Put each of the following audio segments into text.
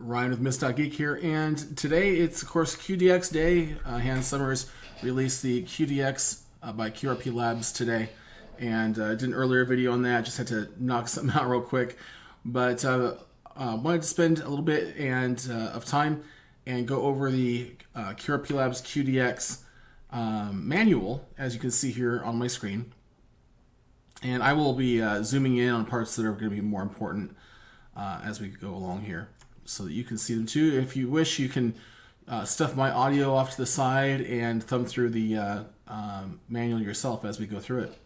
Ryan with Miss.Geek here, and today it's of course QDX day. Hans Summers released the QDX by QRP Labs today, and I did an earlier video on that. Just had to knock something out real quick, but wanted to spend a little bit of time and go over the QRP Labs QDX manual, as you can see here on my screen. And I will be zooming in on parts that are going to be more important as we go along here, so that you can see them too. If you wish, you can stuff my audio off to the side and thumb through the manual yourself as we go through it.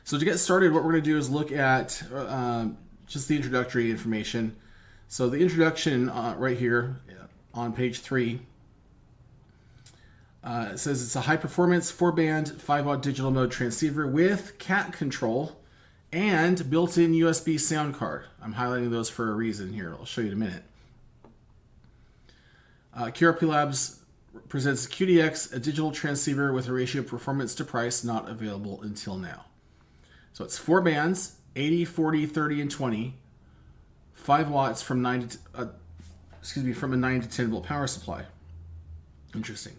So to get started, what we're going to do is look at just the introductory information. So the introduction right here on page 3, it says it's a high-performance 4-band 5-watt digital mode transceiver with cat control and built-in USB sound card. I'm highlighting those for a reason here. I'll show you in a minute. QRP Labs presents QDX, a digital transceiver with a ratio of performance to price not available until now. So it's 4 bands, 80, 40, 30, and 20, 5 watts from from a 9 to 10 volt power supply. Interesting.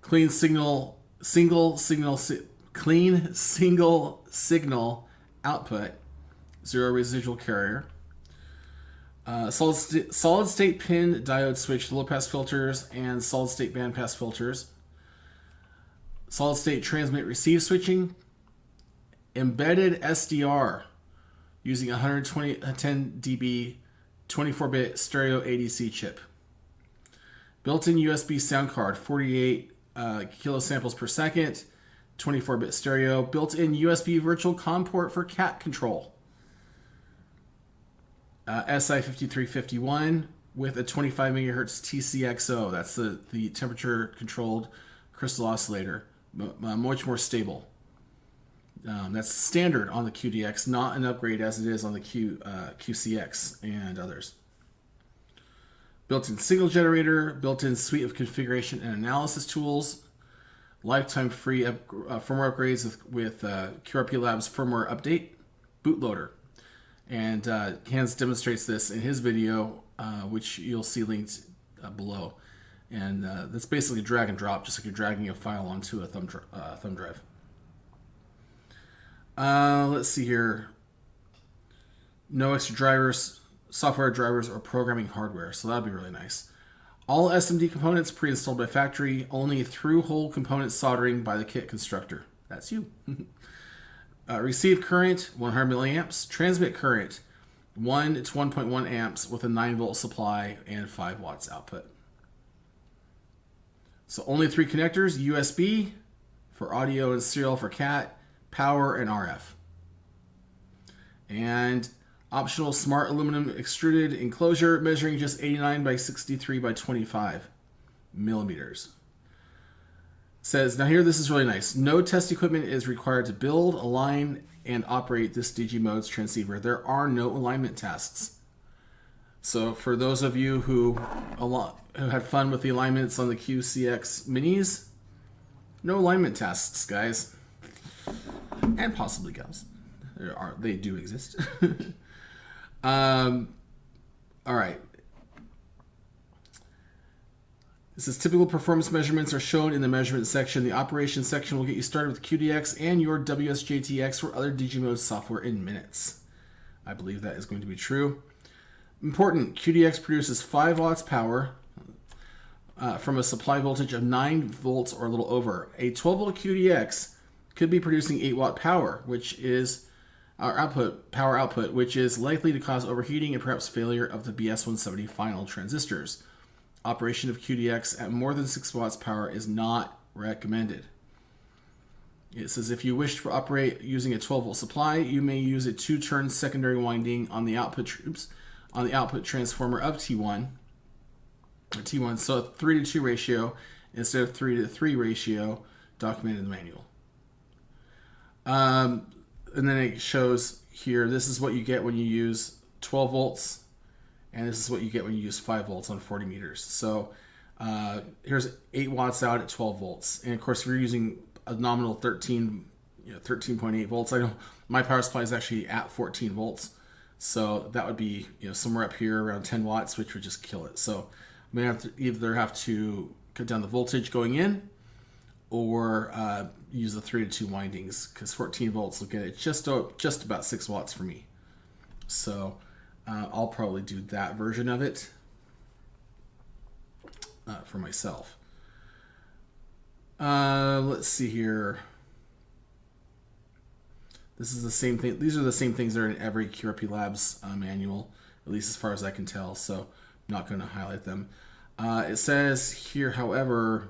Clean single signal output, 0 residual carrier. Solid state pin diode switch, low pass filters, and solid state band pass filters. Solid state transmit receive switching. Embedded SDR using 110 dB 24-bit stereo ADC chip. Built-in USB sound card, 48 kilosamples per second, 24-bit stereo. Built-in USB virtual COM port for cat control. SI5351 with a 25 megahertz TCXO. That's the temperature-controlled crystal oscillator, much more stable. That's standard on the QDX, not an upgrade as it is on the QCX and others. Built-in signal generator, built-in suite of configuration and analysis tools, lifetime free firmware upgrades with QRP Labs firmware update, bootloader. And Hans demonstrates this in his video, which you'll see linked below. And that's basically drag and drop, just like you're dragging a file onto a thumb drive. Let's see here. No extra drivers, software drivers, or programming hardware, so that'd be really nice. All SMD components pre-installed by factory, only through-hole component soldering by the kit constructor. That's you. Receive current, 100 milliamps. Transmit current, 1 to 1.1 amps with a 9-volt supply and 5 watts output. So only 3 connectors, USB for audio and serial for CAT, power, and RF. And optional smart aluminum extruded enclosure measuring just 89 by 63 by 25 millimeters. Says, now here, this is really nice. No test equipment is required to build, align, and operate this DG modes transceiver. There are no alignment tests. So for those of you who had fun with the alignments on the QCX minis, no alignment tests, guys. And possibly gals. They do exist. All right. This is typical performance measurements are shown in the measurement section. The operations section will get you started with QDX and your WSJTX or other DigiMode software in minutes. I believe that is going to be true. Important, QDX produces 5 watts power from a supply voltage of 9 volts or a little over. A 12-volt QDX could be producing 8-watt power, which is our power output, which is likely to cause overheating and perhaps failure of the BS170 final transistors. Operation of QDX at more than 6 watts power is not recommended. It says if you wish to operate using a 12-volt supply, you may use a 2-turn secondary winding on the output transformer of T1, so a 3:2 ratio instead of 3:3 ratio documented in the manual. And then it shows here, this is what you get when you use 12 volts, and this is what you get when you use 5 volts on 40 meters. So here's 8 watts out at 12 volts. And of course, if you're using a nominal 13.8 volts, I know my power supply is actually at 14 volts. So that would be, somewhere up here around 10 watts, which would just kill it. So I'm gonna either have to cut down the voltage going in, or use the 3 to 2 windings, because 14 volts will get it just about 6 watts for me. So I'll probably do that version of it for myself. Let's see here. This is the same thing. These are the same things that are in every QRP Labs manual, at least as far as I can tell. So I'm not going to highlight them. It says here, however,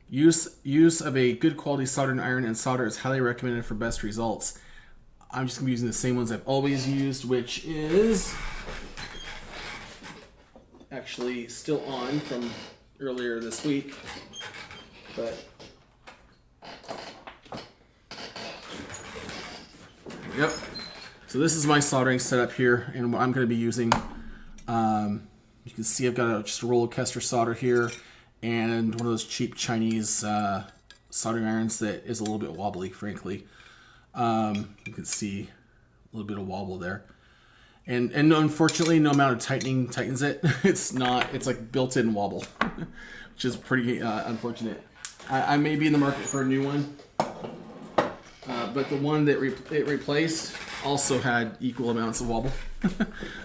use of a good quality soldering iron and solder is highly recommended for best results. I'm just going to be using the same ones I've always used, which is actually still on from earlier this week. But yep. So this is my soldering setup here, and what I'm going to be using. You can see I've got just a roll of Kester solder here, and one of those cheap Chinese soldering irons that is a little bit wobbly, frankly. You can see a little bit of wobble there, and unfortunately, no amount of tightening tightens it. It's like built-in wobble, which is pretty unfortunate. I may be in the market for a new one, but the one that it replaced also had equal amounts of wobble.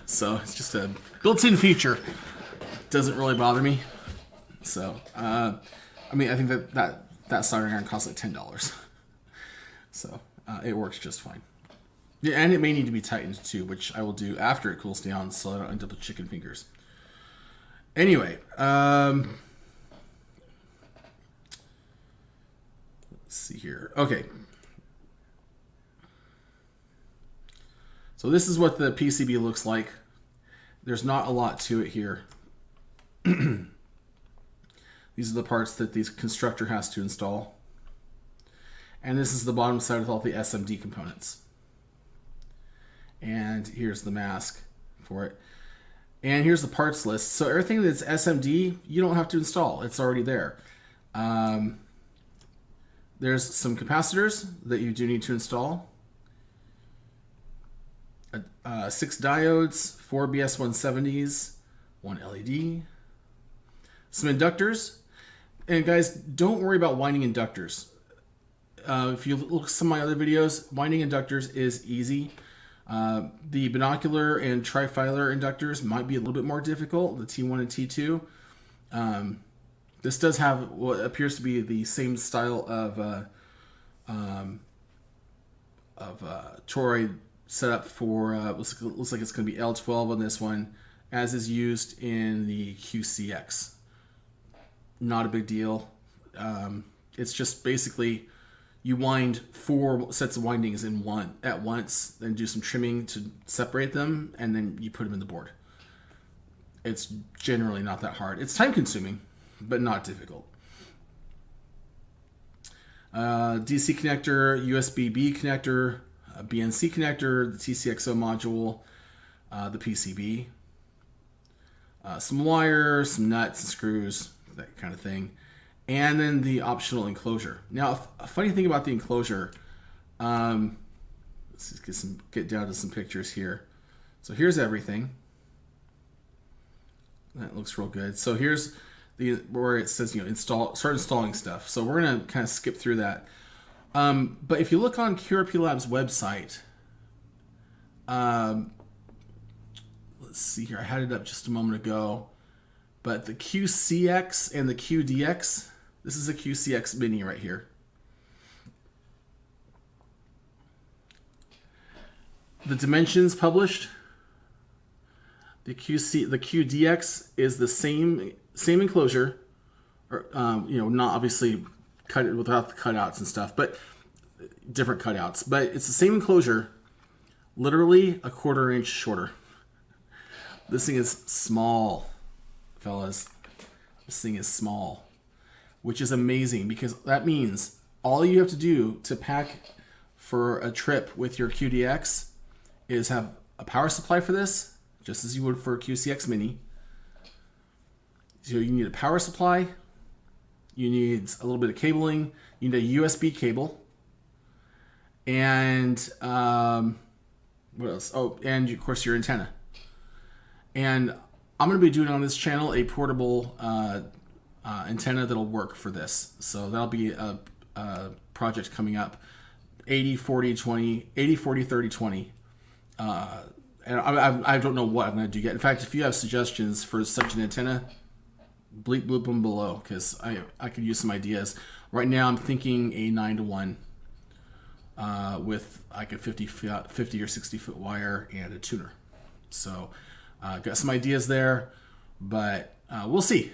So it's just a built-in feature. Doesn't really bother me. So I think that soldering iron costs like $10. So it works just fine. Yeah, and it may need to be tightened too, which I will do after it cools down, so I don't end up with chicken fingers. Anyway, let's see here. Okay. So this is what the PCB looks like. There's not a lot to it here. These are the parts that the constructor has to install. And this is the bottom side with all the SMD components. And here's the mask for it. And here's the parts list. So everything that's SMD, you don't have to install. It's already there. There's some capacitors that you do need to install. 6 diodes, 4 BS170s, 1 LED. Some inductors. And guys, don't worry about winding inductors. If you look at some of my other videos, winding inductors is easy. The binocular and trifilar inductors might be a little bit more difficult, the T1 and T2. This does have what appears to be the same style of toroid setup for, looks like it's going to be L12 on this one, as is used in the QCX. Not a big deal. It's just basically you wind 4 sets of windings at once, then do some trimming to separate them, and then you put them in the board. It's generally not that hard. It's time consuming, but not difficult. DC connector, USB-B connector, BNC connector, the TCXO module, the PCB, some wire, some nuts and screws, that kind of thing. And then the optional enclosure. Now, a funny thing about the enclosure, let's just get down to some pictures here. So here's everything. That looks real good. So here's where it says, start installing stuff. So we're gonna kind of skip through that. But if you look on QRP Labs website, let's see here. I had it up just a moment ago. But the QCX and the QDX, this is a QCX mini right here. The dimensions published, the QDX is the same enclosure, or not obviously cut it without the cutouts and stuff, but different cutouts. But it's the same enclosure, literally a 1/4 inch shorter. This thing is small. Fellas, this thing is small, which is amazing because that means all you have to do to pack for a trip with your QDX is have a power supply for this, just as you would for a QCX Mini. So you need a power supply, you need a little bit of cabling, you need a USB cable, and What else? Oh, and of course your antenna. And I'm going to be doing on this channel a portable antenna that'll work for this. So that'll be a project coming up. 80, 40, 20, 80, 40, 30, 20. And I don't know what I'm going to do yet. In fact, if you have suggestions for such an antenna, bleep bloop them below, because I could use some ideas. Right now I'm thinking a 9-to-1 with like a 50 or 60 foot wire and a tuner. So got some ideas there, but we'll see.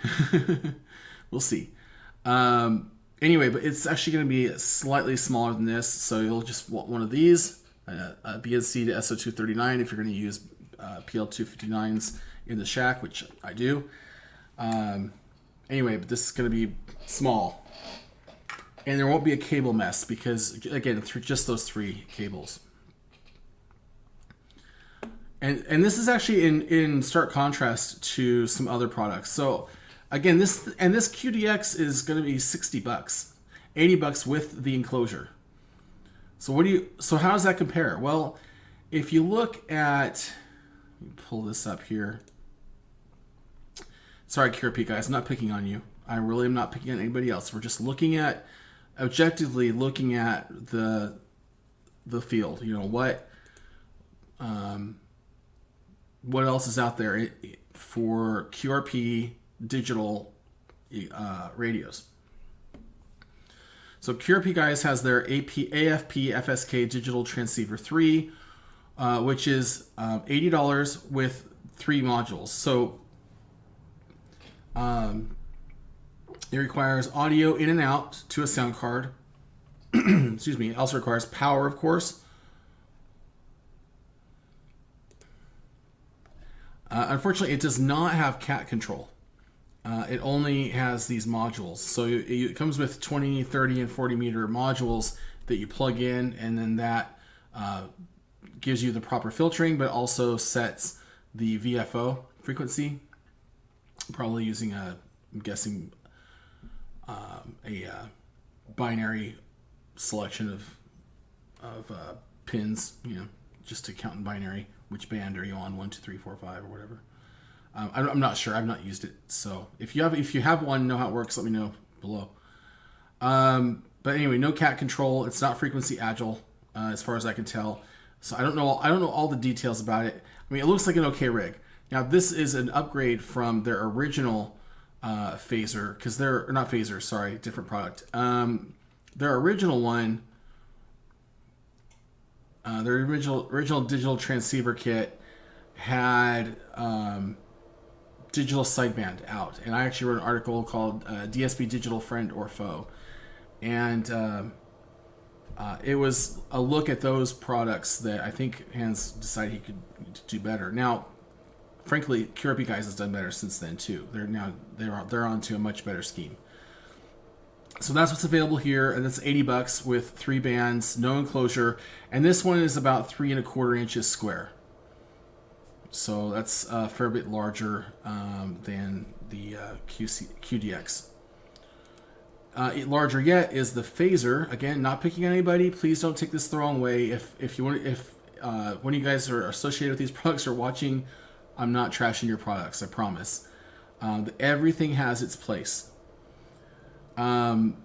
We'll see. Anyway, but it's actually going to be slightly smaller than this, so you'll just want one of these, a BNC to SO239 if you're going to use PL259s in the shack, which I do. Anyway, but this is going to be small. And there won't be a cable mess because, again, through just those 3 cables. And this is actually in stark contrast to some other products. So again, this QDX is going to be $60, $80 with the enclosure. So how does that compare? Well, if you look at, let me pull this up here. Sorry, QRP guys, I'm not picking on you. I really am not picking on anybody else. We're just objectively looking at the field. You know, what else is out there for QRP digital radios. So QRP guys has their AFP FSK digital transceiver 3, which is $80 with 3 modules. So it requires audio in and out to a sound card. Excuse me. It also requires power, of course. Unfortunately, it does not have cat control. It only has these modules. So it comes with 20, 30, and 40 meter modules that you plug in, and then that gives you the proper filtering, but also sets the VFO frequency. Probably using I'm guessing, a binary selection of pins, just to count in binary. Which band are you on? 1, 2, 3, 4, 5, or whatever. I'm not sure. I've not used it. So if you have one, know how it works, let me know below. But anyway, no cat control. It's not frequency agile, as far as I can tell. So I don't know all the details about it. I mean, it looks like an okay rig. Now this is an upgrade from their original phaser, because they're not phaser. Sorry, different product. Their original one. Their original digital transceiver kit had digital sideband out, and I actually wrote an article called DSP Digital Friend or Foe, and it was a look at those products that I think Hans decided he could do better. Now, frankly, QRP guys has done better since then too. They're on to a much better scheme. So that's what's available here, and that's $80 with 3 bands, no enclosure, and this one is about 3 1/4 inches square. So that's a fair bit larger than the QDX. Larger yet is the phaser. Again, not picking on anybody. Please don't take this the wrong way. If one of you guys are associated with these products or watching, I'm not trashing your products. I promise. Everything has its place. And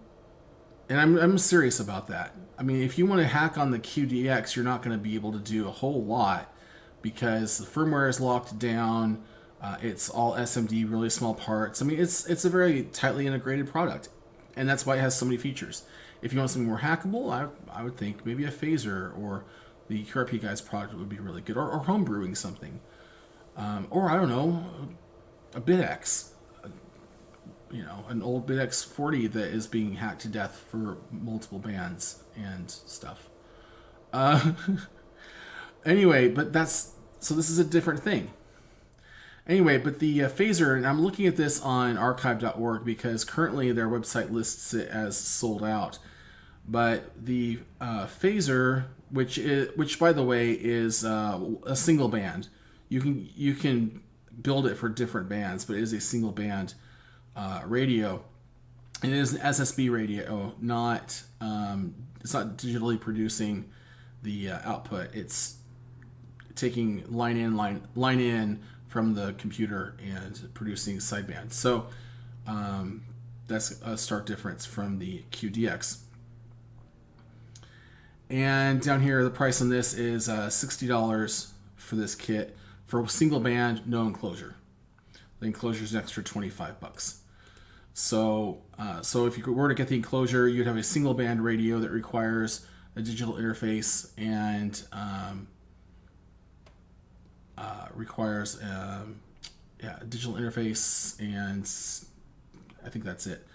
I'm serious about that. I mean, if you want to hack on the QDX, you're not going to be able to do a whole lot because the firmware is locked down. It's all SMD, really small parts. I mean, it's a very tightly integrated product, and that's why it has so many features. If you want something more hackable, I would think maybe a phaser or the QRP guys product would be really good, or homebrewing something, or I don't know, a BitX. An old BitX 40 that is being hacked to death for multiple bands and stuff. Anyway, but this is a different thing. Anyway, but the phaser, and I'm looking at this on archive.org because currently their website lists it as sold out. But the phaser, which by the way is a single band, you can build it for different bands, but it is a single band radio. It is an SSB radio, not it's not digitally producing the output. It's taking line in from the computer and producing sideband. So that's a stark difference from the QDX. And down here, the price on this is $60 for this kit for single band, no enclosure. The enclosure is an extra $25. So if you were to get the enclosure, you'd have a single band radio that requires a digital interface and a digital interface, and I think that's it.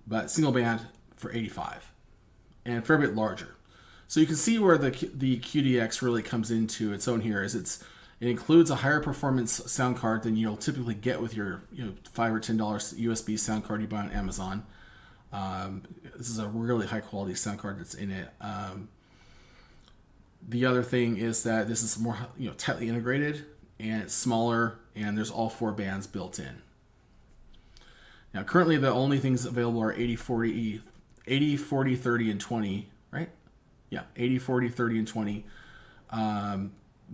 But single band for $85, and a fair bit larger. So you can see where the QDX really comes into its own here. It includes a higher performance sound card than you'll typically get with your $5 or $10 USB sound card you buy on Amazon. This is a really high quality sound card that's in it. The other thing is that this is more tightly integrated, and it's smaller, and there's all 4 bands built in. Now currently the only things available are 80, 40, 30, and 20, right? Yeah, 80, 40, 30, and 20.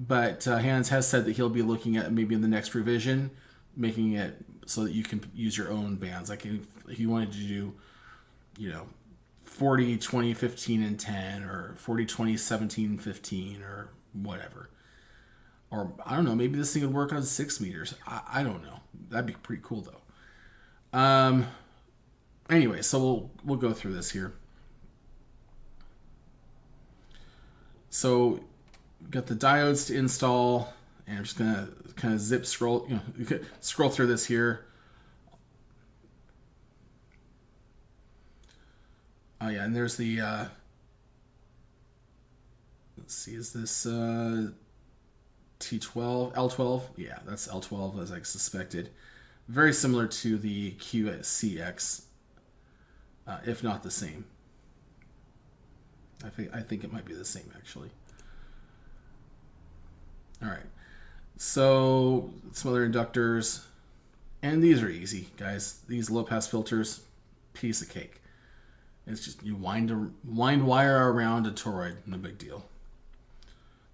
But Hans has said that he'll be looking at maybe in the next revision, making it so that you can use your own bands. Like if you wanted to do, 40, 20, 15, and 10, or 40, 20, 17, 15, or whatever. Or I don't know, maybe this thing would work on 6 meters. I don't know. That'd be pretty cool though. Anyway, so we'll go through this here. So we've got the diodes to install, and I'm just gonna kind of scroll through this here. Oh yeah, and there's the let's see, is this T12, L12? Yeah, that's L12 as I suspected. Very similar to the QCX, if not the same. I think it might be the same actually. All right, so some other inductors, and these are easy, guys. These low pass filters, piece of cake. It's just you wind wire around a toroid, no big deal.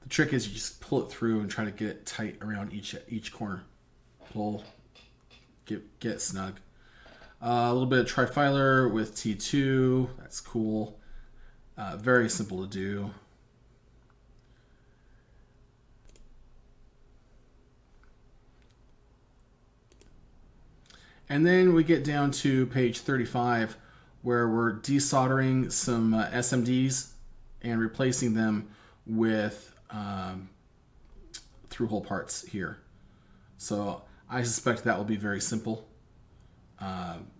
The trick is you just pull it through and try to get it tight around each corner. Pull, get it snug. A little bit of trifilar with T2. That's cool. Very simple to do. And then we get down to page 35, where we're desoldering some SMDs and replacing them with through-hole parts here. So I suspect that will be very simple.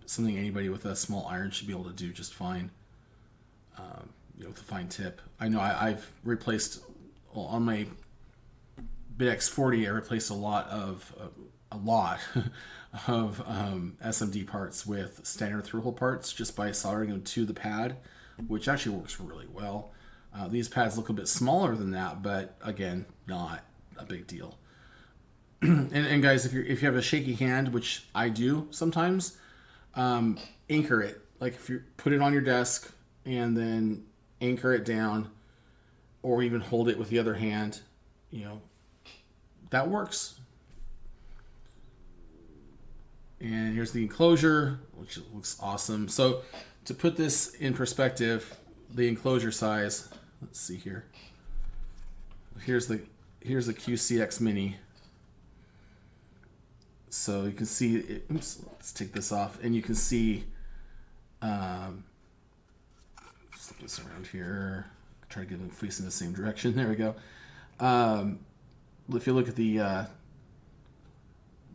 Something anybody with a small iron should be able to do just fine. With a fine tip. I know I've replaced, on my BX40, I replaced a lot of SMD parts with standard through-hole parts just by soldering them to the pad, which actually works really well. These pads look a bit smaller than that, but again, not a big deal. and guys, if you have a shaky hand, which I do sometimes, anchor it. Like if you put it on your desk and then anchor it down, or even hold it with the other hand, that works. And here's the enclosure, which looks awesome. So to put this in perspective, the enclosure size, let's see here. Here's the QCX Mini. So you can see it. Oops, let's take this off, and you can see. Flip this around here. Try to get them facing the same direction. There we go. If you look at the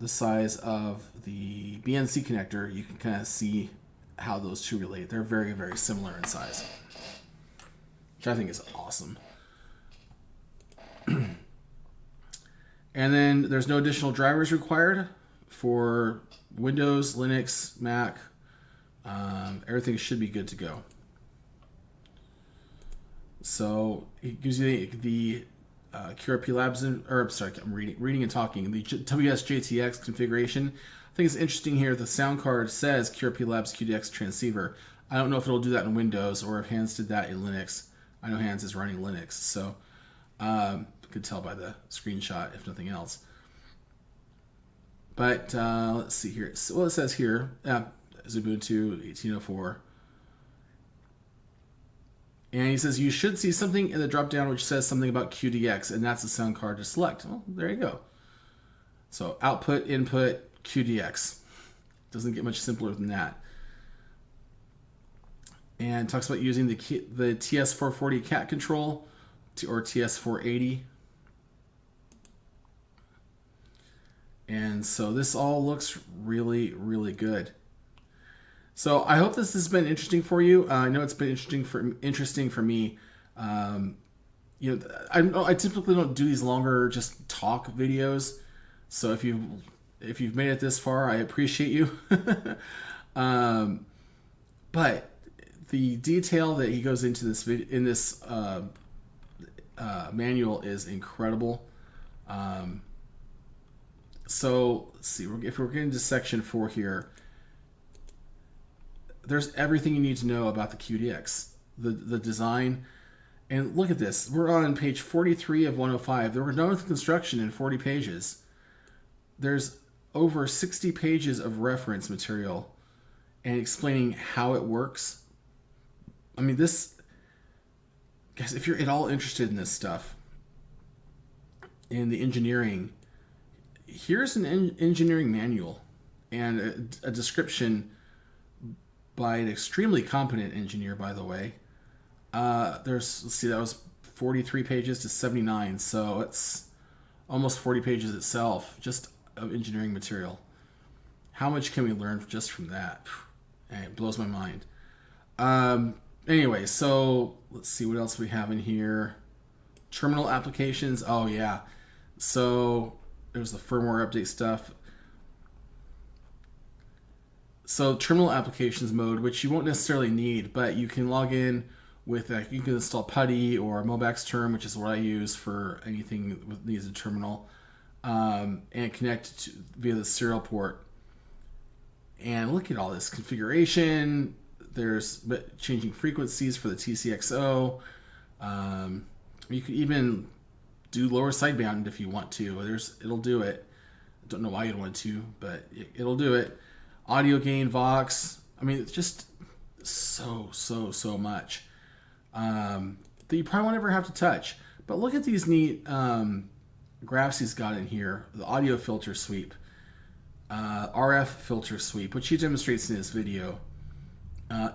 size of the BNC connector, you can kind of see how those two relate. They're very, very similar in size, which I think is awesome. And then there's no additional drivers required for Windows, Linux, Mac. Everything should be good to go. So it gives you the QRP Labs, I'm reading and talking. The WSJTX configuration. I think it's interesting here. The sound card says QRP Labs QDX transceiver. I don't know if it'll do that in Windows or if Hans did that in Linux. I know Hans is running Linux. So could tell by the screenshot, if nothing else. But let's see here. Well, it says here, Ubuntu 1804. And he says, you should see something in the drop-down which says something about QDX, and that's the sound card to select. Well, there you go. So output, input, QDX. Doesn't get much simpler than that. And talks about using the TS440 cat control or TS480. And so this all looks really, really good. So I hope this has been interesting for you. I know it's been interesting for me. You know, I typically don't do these longer just talk videos. So if you've made it this far, I appreciate you. But the detail that he goes into this in this manual is incredible. So let's see, if we're getting to section 4 here, there's everything you need to know about the QDX, the design. And look at this. We're on page 43 of 105. There were no construction in 40 pages. There's over 60 pages of reference material and explaining how it works. I mean, this, guys, if you're at all interested in this stuff, in the engineering, here's an engineering manual and a description by an extremely competent engineer, by the way. Let's see, that was 43 pages to 79, so it's almost 40 pages itself, just of engineering material. How much can we learn just from that? It blows my mind. Anyway, so let's see what else we have in here. Terminal applications. Oh, yeah. So there's the firmware update stuff. So terminal applications mode, which you won't necessarily need, but you can log in with, you can install PuTTY or Mobax Term, which is what I use for anything that needs a terminal, and connect via the serial port. And look at all this configuration. There's changing frequencies for the TCXO. You can even do lower sideband if you want to. It'll do it. I don't know why you'd want to, but it'll do it. Audio gain, Vox. I mean, it's just so much that you probably won't ever have to touch. But look at these neat graphs he's got in here. The audio filter sweep, RF filter sweep, which he demonstrates in his video,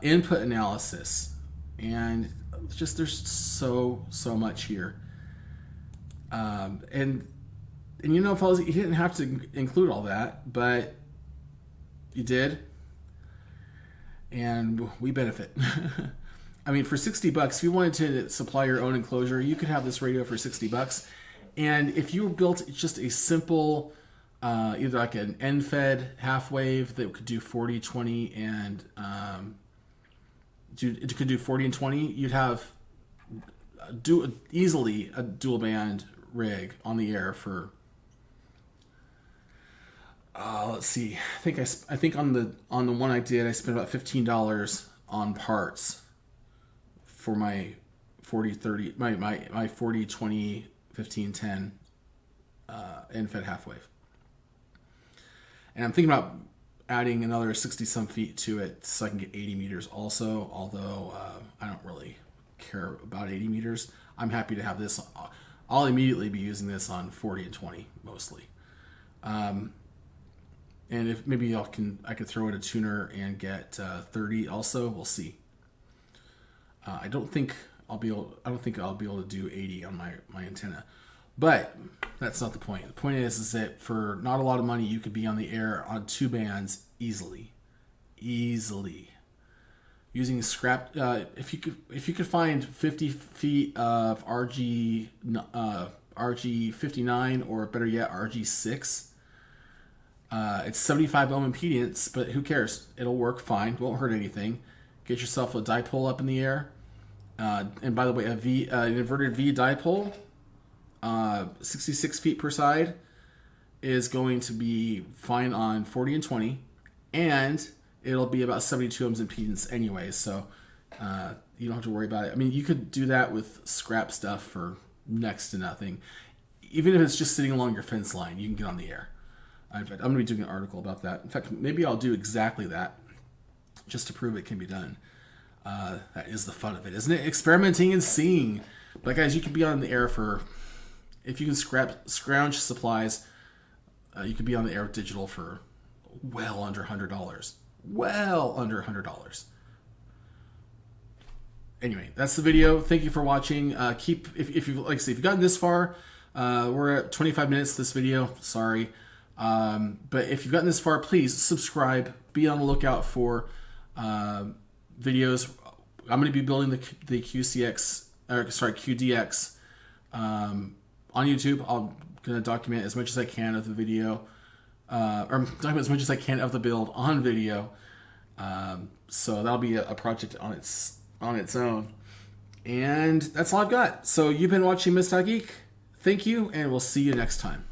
input analysis, and just there's so much here. And you know, fellas, you didn't have to include all that, but you did, and we benefit. I mean, for $60, if you wanted to supply your own enclosure, you could have this radio for $60. And if you built just a simple, either like an end-fed half wave that could do 40, 20, and it could do 40 and 20, you'd have easily a dual band rig on the air for. Let's see. I think on the one I did, I spent about $15 on parts for my 40-30, my 40-20, 15-10 end-fed half wave. And I'm thinking about adding another 60-some feet to it so I can get 80 meters also, although I don't really care about 80 meters. I'm happy to have this. I'll immediately be using this on 40 and 20 mostly. And if maybe I could throw in a tuner and get 30 also. We'll see. I don't think I'll be able to do 80 on my antenna, but that's not the point. The point is that for not a lot of money, you could be on the air on 2 bands easily, using scrap. If you could find 50 feet of RG59 or better yet RG6. It's 75 ohm impedance, but who cares? It'll work fine. Won't hurt anything. Get yourself a dipole up in the air. And by the way, an inverted V dipole, 66 feet per side, is going to be fine on 40 and 20, and it'll be about 72 ohms impedance anyway, so you don't have to worry about it. I mean, you could do that with scrap stuff for next to nothing. even if it's just sitting along your fence line, you can get on the air. In fact, I'm going to be doing an article about that. In fact, maybe I'll do exactly that just to prove it can be done. That is the fun of it, isn't it? Experimenting and seeing. But guys, you can be on the air for, if you can scrounge supplies, you can be on the air with digital for well under $100. Well under $100. Anyway, that's the video. Thank you for watching. If you like I say, if you've gotten this far, we're at 25 minutes this video. Sorry. But if you've gotten this far, please subscribe. Be on the lookout for videos. I'm going to be building the QDX on YouTube. I'm going to document as much as I can of the video, or document as much as I can of the build on video. So that'll be a project on its own. And that's all I've got. So you've been watching Miss Geek. Thank you, and we'll see you next time.